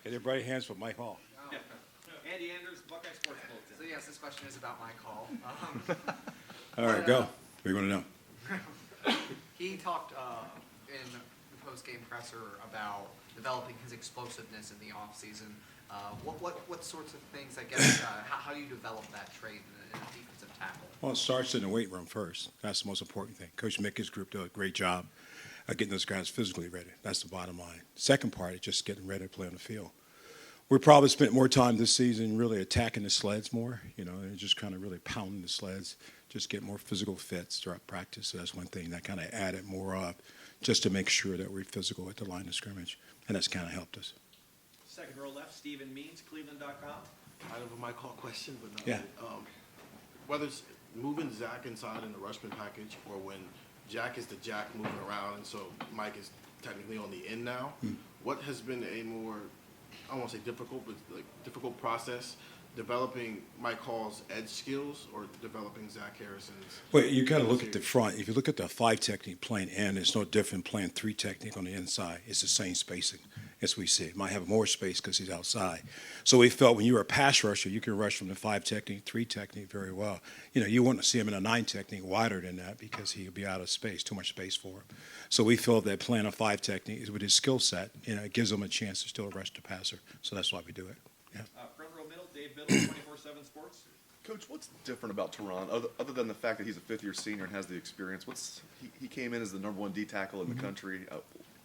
Get everybody hands for Mike Hall. Andy Anders, Buckeye Sports Bulletin. So yes, this question is about my call. All right, go. We want to know. He talked in the post-game presser about developing his explosiveness in the offseason. What sorts of things, I guess, how do you develop that trait in a defensive tackle? Well, it starts in the weight room first. That's the most important thing. Coach Mickey's group do a great job of getting those guys physically ready. That's the bottom line. Second part is just getting ready to play on the field. We probably spent more time this season really attacking the sleds more, and just kind of really pounding the sleds, just get more physical fits throughout practice. So that's one thing that kind of added more up just to make sure that we're physical at the line of scrimmage, and that's kind of helped us. Second row left, Stephen Means, Cleveland.com. Kind of a my call question, but not Yeah. really. Whether it's moving Zach inside in the rushman package or when Jack is the Jack moving around and so Mike is technically on the end now, what has been a more, I don't want to say difficult, but like difficult process developing Mike Hall's edge skills or developing Zach Harrison's? Well, you got to look at the front. If you look at the 5 technique playing in, it's no different playing 3 technique on the inside. It's the same spacing as we see. It might have more space because he's outside. So we felt when you were a pass rusher, you can rush from the 5 technique, 3 technique very well. You want to see him in a 9 technique wider than that because he'll be out of space, too much space for him. So we feel that playing a 5 technique with his skill set, it gives him a chance to still rush the passer. So that's why we do it. Yeah. Front row middle, Dave Biddle, 24/7 Sports. Coach, what's different about Tehran, other than the fact that he's a fifth-year senior and has the experience? He came in as the #1 D tackle in the country.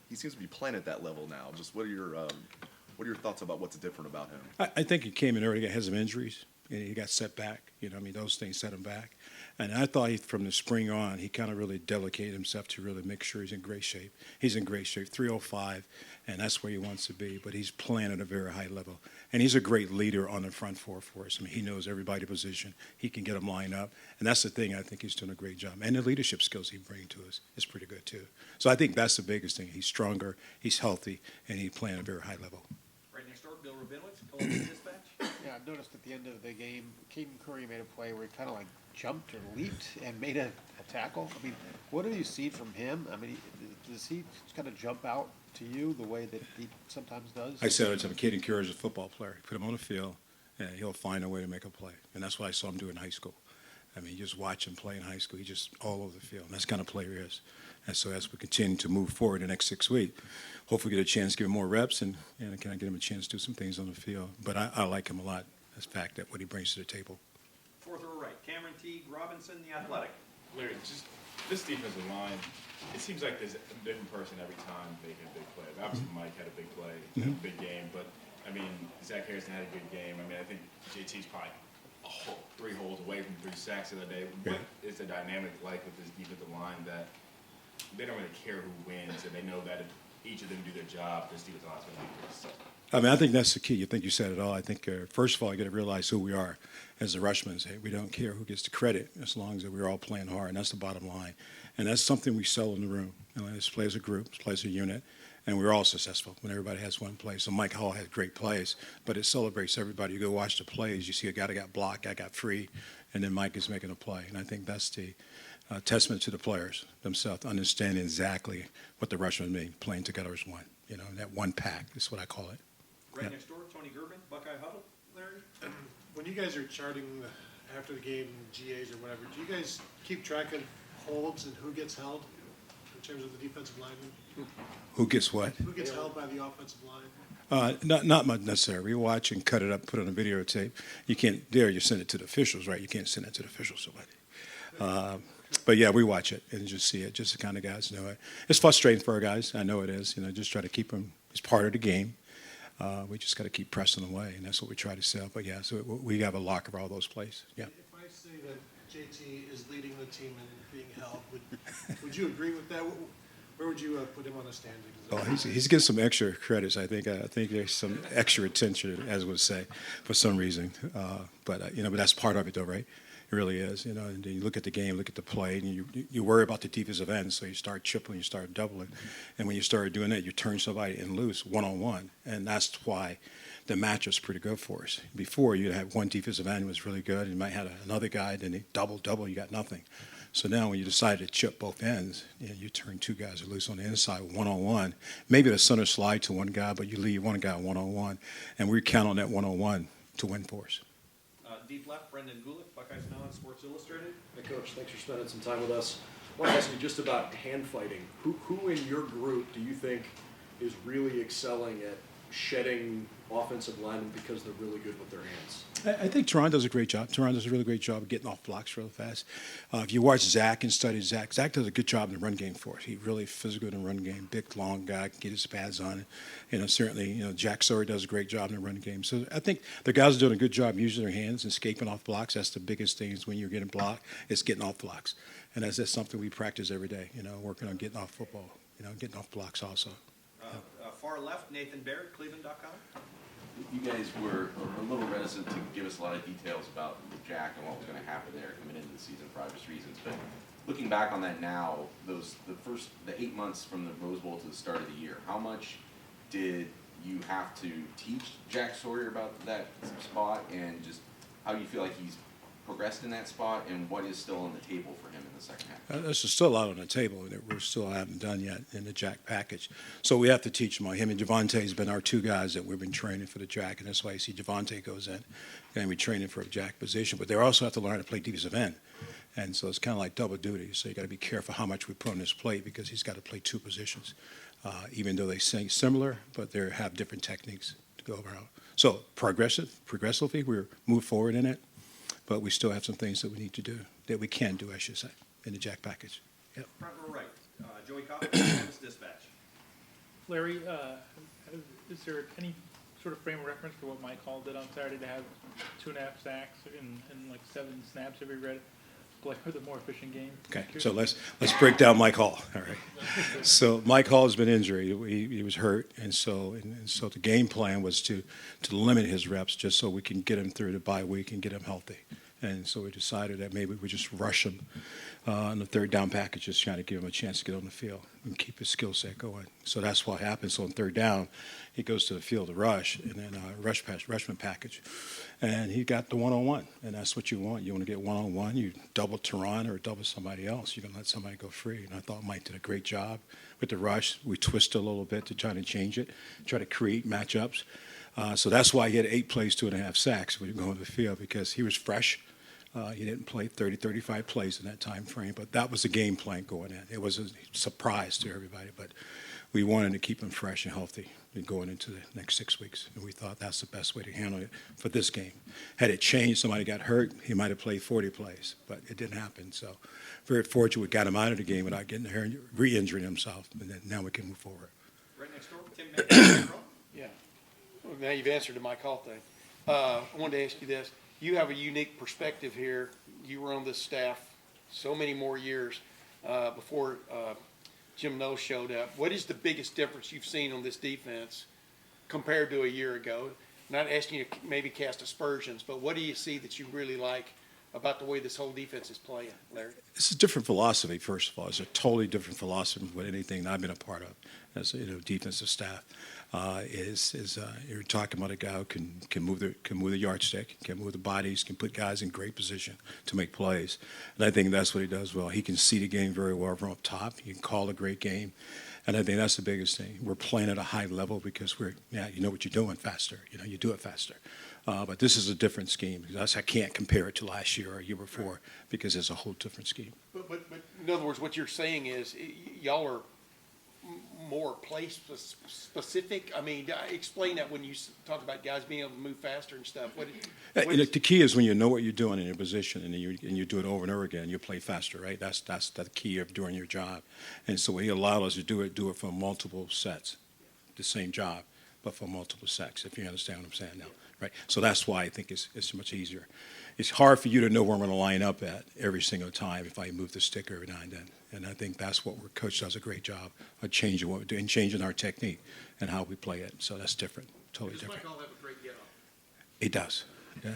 He seems to be playing at that level now. Just what are your thoughts about what's different about him? I think he came in early, he had some injuries, and he got set back. Those things set him back. And I thought from the spring on, he kind of really dedicated himself to really make sure he's in great shape. He's in great shape, 305, and that's where he wants to be. But he's playing at a very high level. And he's a great leader on the front four for us. He knows everybody's position. He can get them lined up. And that's the thing I think he's doing a great job. And the leadership skills he brings to us is pretty good, too. So I think that's the biggest thing. He's stronger, he's healthy, and he's playing at a very high level. Right next door, Bill Rabinowitz, Columbia Dispatch. Yeah, I noticed at the end of the game, Caden Curry made a play where he kind of like jumped or leaped and made a tackle. I mean, what have you seen from him? I mean, does he kind of jump out to you the way that he sometimes does? I said it to him, Caden Curry is a football player. Put him on the field, and he'll find a way to make a play. And that's what I saw him do in high school. You just watch him play in high school. He's just all over the field. And that's the kind of player he is. And so as we continue to move forward the next 6 weeks, hopefully get a chance to give him more reps and can I get him a chance to do some things on the field. But I like him a lot, the fact that what he brings to the table. Fourth row right, Cameron Teague, Robinson, The Athletic. Larry, just this defensive line, it seems like there's a different person every time they get a big play. Obviously, Mike had a big play, had a big game, but, Zach Harrison had a good game. I think JT's probably 3 holes away from 3 sacks the other day. What is the dynamic like with this defensive line that they don't really care who wins, and they know that if each of them do their job, this defensive line is going to be good? I think that's the key. I think you said it all. I think, first of all, you got to realize who we are as the Rushmen. We don't care who gets the credit as long as we're all playing hard, and that's the bottom line. And that's something we sell in the room. Let's play as a group, let's play as a unit, and we're all successful when everybody has one play. So Mike Hall had great plays, but it celebrates everybody. You go watch the plays, you see a guy that got blocked, guy got free, and then Mike is making a play. And I think that's the testament to the players themselves, understanding exactly what the Rushmen mean, playing together as one. That one pack is what I call it. Right next door, Tony Gerben, Buckeye Huddle. Larry? When you guys are charting after the game, GAs or whatever, do you guys keep track of holds and who gets held in terms of the defensive lineman? Who gets what? Who gets held by the offensive line? Not much necessarily. We watch and cut it up, put it on a videotape. You can't you send it to the officials, right? You can't send it to the officials. But yeah, we watch it and just see it. Just the kind of guys know it. It's frustrating for our guys. I know it is. Just try to keep them. It's part of the game. We just got to keep pressing away, and that's what we try to sell. But yeah, so we have a lock of all those plays. Yeah. If I say that JT is leading the team and being held, would you agree with that? Where would you put him on the standings? Oh, he's getting some extra credits. I think there's some extra attention, as would say, for some reason. But that's part of it, though, right? It really is, and then you look at the game, look at the play, and you worry about the defensive end, so you start tripling, you start doubling. And when you start doing that, you turn somebody in loose one-on-one, and that's why the matchup's pretty good for us. Before, you'd have one defensive end was really good, and you might have another guy, then they double, you got nothing. So now when you decide to chip both ends, you turn two guys loose on the inside one-on-one. Maybe the center slide to one guy, but you leave one guy one-on-one. And we count on that one-on-one to win for us. Deep left, Brendan Gulick, Buckeyes Now on Sports Illustrated. Hey, Coach, thanks for spending some time with us. I want to ask you just about hand fighting. Who in your group do you think is really excelling at shedding offensive linemen because they're really good with their hands? I think Teron does a great job. Teron does a really great job of getting off blocks real fast. If you watch Zach and study Zach does a good job in the run game for us. He's really physical in the run game, big, long guy, can get his pads on it. Certainly, Jack Sawyer does a great job in the run game. So I think the guys are doing a good job using their hands and escaping off blocks. That's the biggest thing is when you're getting blocked, it's getting off blocks. And that's just something we practice every day, working on getting off football, getting off blocks also. Far left, Nathan Barrett, Cleveland.com. You guys were a little reticent to give us a lot of details about Jack and what was going to happen there coming into the season for obvious reasons. But looking back on that now, the 8 months from the Rose Bowl to the start of the year, how much did you have to teach Jack Sawyer about that spot, and just how you feel like he's progressed in that spot, and what is still on the table for him in the second half? There's still a lot on the table that we still haven't done yet in the Jack package. So we have to teach him. Him and Javante has been our two guys that we've been training for the Jack, and that's why you see Javante goes in and we train him for a Jack position. But they also have to learn how to play defensive end. And so it's kind of like double duty. So you got to be careful how much we put on his plate because he's got to play two positions, even though they sing similar, but they have different techniques to go around. So progressively, we're moved forward in it. But we still have some things that we need to do, that we can do, I should say, in the Jack package. Yep. Front row right, Joey Cobb, Kansas Dispatch. Larry, is there any sort of frame of reference for what Mike Hall did on Saturday to have 2.5 sacks and like 7 snaps every red play with a more efficient game? Okay, so let's break down Mike Hall. All right. So Mike Hall has been injured. He was hurt, and so the game plan was to limit his reps just so we can get him through the bye week and get him healthy. And so we decided that maybe we just rush him in the third down package, just trying to give him a chance to get on the field and keep his skill set going. So that's what happened. So on third down, he goes to the field to rush, and then rushman package. And he got the one-on-one, and that's what you want. You want to get one-on-one. You double Teron or double somebody else. You're going to let somebody go free. And I thought Mike did a great job with the rush. We twisted a little bit to try to change it, try to create matchups. So that's why he had 8 plays, 2.5 sacks when you go on the field, because he was fresh. He didn't play 30, 35 plays in that time frame, but that was the game plan going in. It was a surprise to everybody, but we wanted to keep him fresh and healthy and going into the next 6 weeks, and we thought that's the best way to handle it for this game. Had it changed, somebody got hurt, he might have played 40 plays, but it didn't happen. So very fortunate we got him out of the game without getting hurt, re-injuring himself, and then now we can move forward. Right next door, Tim Baker, Yeah. Well, now you've answered the Mike Hall thing. I wanted to ask you this. You have a unique perspective here. You were on this staff so many more years before Jim Knowles showed up. What is the biggest difference you've seen on this defense compared to a year ago? Not asking you to maybe cast aspersions, but what do you see that you really like about the way this whole defense is playing, Larry? It's a different philosophy, first of all. It's a totally different philosophy than anything I've been a part of as defensive staff. You're talking about a guy who can move the yardstick, can move the bodies, can put guys in great position to make plays. And I think that's what he does well. He can see the game very well from up top. He can call a great game. And I think that's the biggest thing. We're playing at a high level because you know what you're doing faster. You do it faster. But this is a different scheme. I can't compare it to last year or a year before because it's a whole different scheme. But in other words, what you're saying is y'all are more place specific. I mean, explain that when you talk about guys being able to move faster and stuff. The key is when you know what you're doing in your position and you do it over and over again, you play faster, right? That's the key of doing your job. And so he allowed us to do it for multiple sets, the same job, but for multiple sets, if you understand what I'm saying now, right? So that's why I think it's much easier. It's hard for you to know where I'm going to line up at every single time if I move the stick every now and then. And I think that's what coach does a great job of changing what we're doing, changing our technique and how we play it. So that's different, totally different. Mike Hall have a great get-off? It does. Yeah.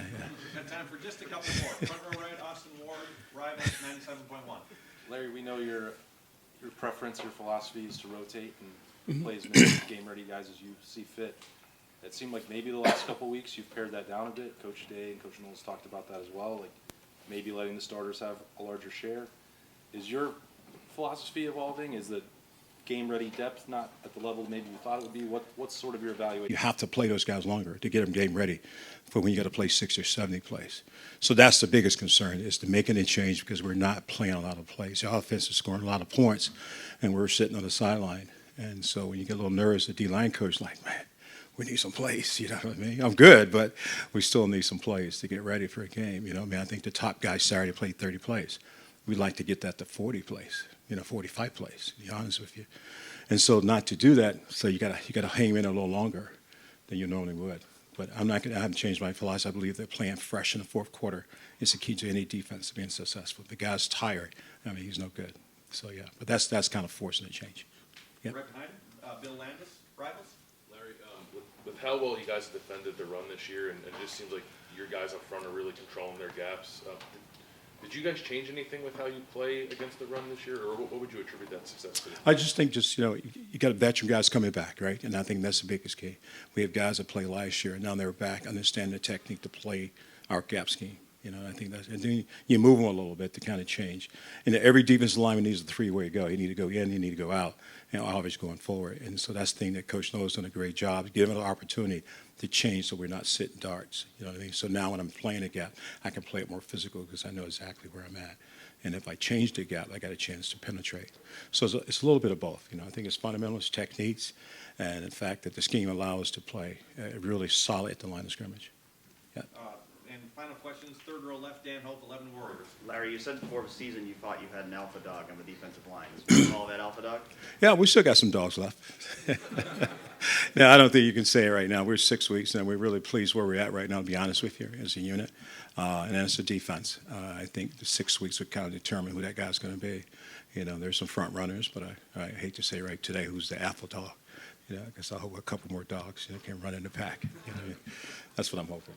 Got time for just a couple more. Front row right, Austin Ward, Rivals 97.1. Larry, we know your preference, your philosophy is to rotate and play as many game-ready guys as you see fit. It seemed like maybe the last couple of weeks you've pared that down a bit. Coach Day and Coach Knowles talked about that as well, like maybe letting the starters have a larger share. Is your philosophy evolving? Is the game-ready depth not at the level maybe you thought it would be? What's sort of your evaluation? You have to play those guys longer to get them game ready for when you got to play 60 or 70 plays. So that's the biggest concern, is to make it a change, because we're not playing a lot of plays. The offense is scoring a lot of points, and we're sitting on the sideline. And so when you get a little nervous, the D-line coach like, man, we need some plays, you know what I mean? I'm good, but we still need some plays to get ready for a game. You know, I mean, I think the top guy Saturday played 30 plays. We'd like to get that to 40 plays, 45 plays, to be honest with you. And so not to do that, so you gotta hang in a little longer than you normally would. But I haven't changed my philosophy. I believe that playing fresh in the fourth quarter is the key to any defense being successful. If the guy's tired, I mean, he's no good. So yeah, but that's kind of forcing a change. Yep. Right behind him, Bill Landis, Rivals. Larry, with how well you guys defended the run this year, and it just seems like your guys up front are really controlling their gaps. Did you guys change anything with how you play against the run this year, or what would you attribute that success to? I just think you got veteran guys coming back, right? And I think that's the biggest key. We have guys that played last year, and now they're back, understanding the technique to play our gap scheme. I think that's, and then you move them a little bit to kind of change. And every defensive lineman needs a three-way go. You need to go in, you need to go out, and obviously going forward. And so that's the thing that Coach Noah's done a great job, giving an opportunity to change so we're not sitting darts. You know what I mean? So now when I'm playing a gap, I can play it more physical because I know exactly where I'm at. And if I change the gap, I got a chance to penetrate. So it's a little bit of both. I think it's fundamentals, techniques, and the fact that the scheme allows us to play really solid at the line of scrimmage. Yeah. And final questions, third row left, Dan Hope, 11 Warriors. Larry, you said before the season you thought you had an alpha dog on the defensive line. Is all that alpha dog? Yeah, we still got some dogs left. Now, I don't think you can say it right now. We're 6 weeks, and we're really pleased where we're at right now, to be honest with you, as a unit. And as the defense, I think the 6 weeks would kind of determine who that guy's going to be. There's some front runners, but I hate to say right today who's the alpha dog. I guess I hope a couple more dogs can run in the pack. That's what I'm hoping.